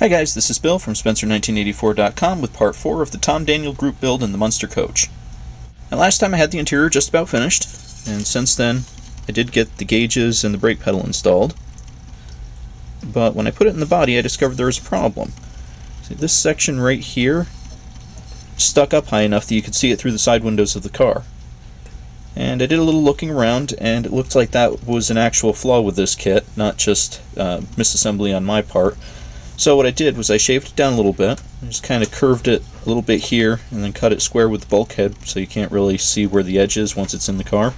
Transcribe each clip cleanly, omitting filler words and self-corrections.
Hi guys, this is Bill from Spencer1984.com with part 4 of the Tom Daniel group build in the Munster Koach. Now last time I had the interior just about finished, and since then I did get the gauges and the brake pedal installed. But when I put it in the body I discovered there was a problem. See, this section right here stuck up high enough that you could see it through the side windows of the car. And I did a little looking around and it looked like that was an actual flaw with this kit, not just misassembly on my part. So what I did was I shaved it down a little bit, I just kind of curved it a little bit here and then cut it square with the bulkhead so you can't really see where the edge is once it's in the car.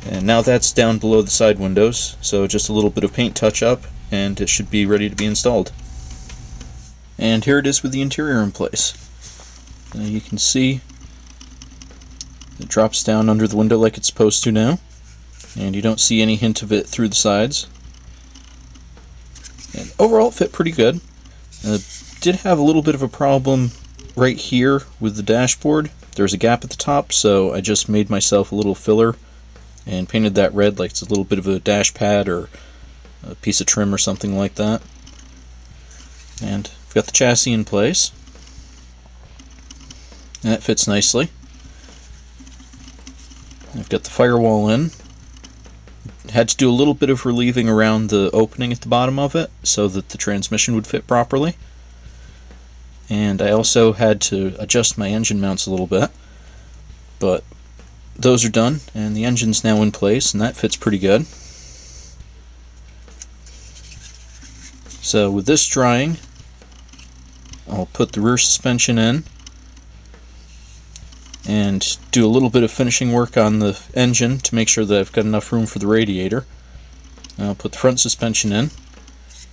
And now that's down below the side windows, so just a little bit of paint touch up and it should be ready to be installed. And here it is with the interior in place. You can see it drops down under the window like it's supposed to now, and you don't see any hint of it through the sides. And overall it fit pretty good. Did have a little bit of a problem right here with the dashboard. There's a gap at the top, so I just made myself a little filler and painted that red like it's a little bit of a dash pad or a piece of trim or something like that. And I've got the chassis in place, and that fits nicely. I've got the firewall in. Had to do a little bit of relieving around the opening at the bottom of it so that the transmission would fit properly. And I also had to adjust my engine mounts a little bit, but those are done and the engine's now in place and that fits pretty good. So with this drying, I'll put the rear suspension in and do a little bit of finishing work on the engine to make sure that I've got enough room for the radiator. I'll put the front suspension in,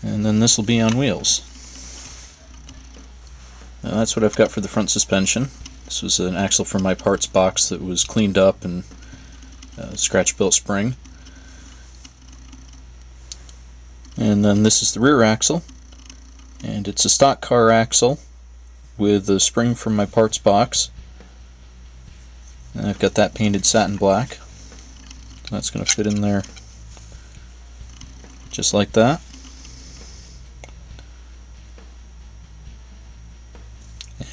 and then this will be on wheels. Now that's what I've got for the front suspension. This was an axle from my parts box that was cleaned up and scratch built spring. And then this is the rear axle, and it's a stock car axle with a spring from my parts box. And I've got that painted satin black. That's going to fit in there just like that.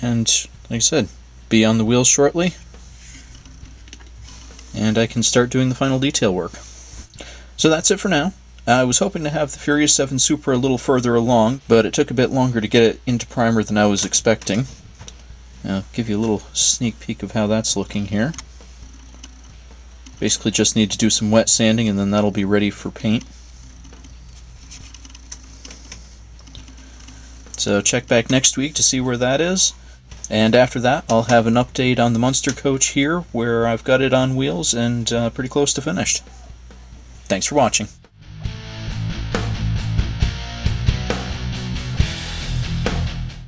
And like I said, be on the wheels shortly, and I can start doing the final detail work. So that's it for now. I was hoping to have the Furious 7 Supra a little further along, but it took a bit longer to get it into primer than I was expecting. I'll give you a little sneak peek of how that's looking here. Basically just need to do some wet sanding and then that'll be ready for paint. So check back next week to see where that is. And after that I'll have an update on the Munster Koach here where I've got it on wheels and pretty close to finished. Thanks for watching.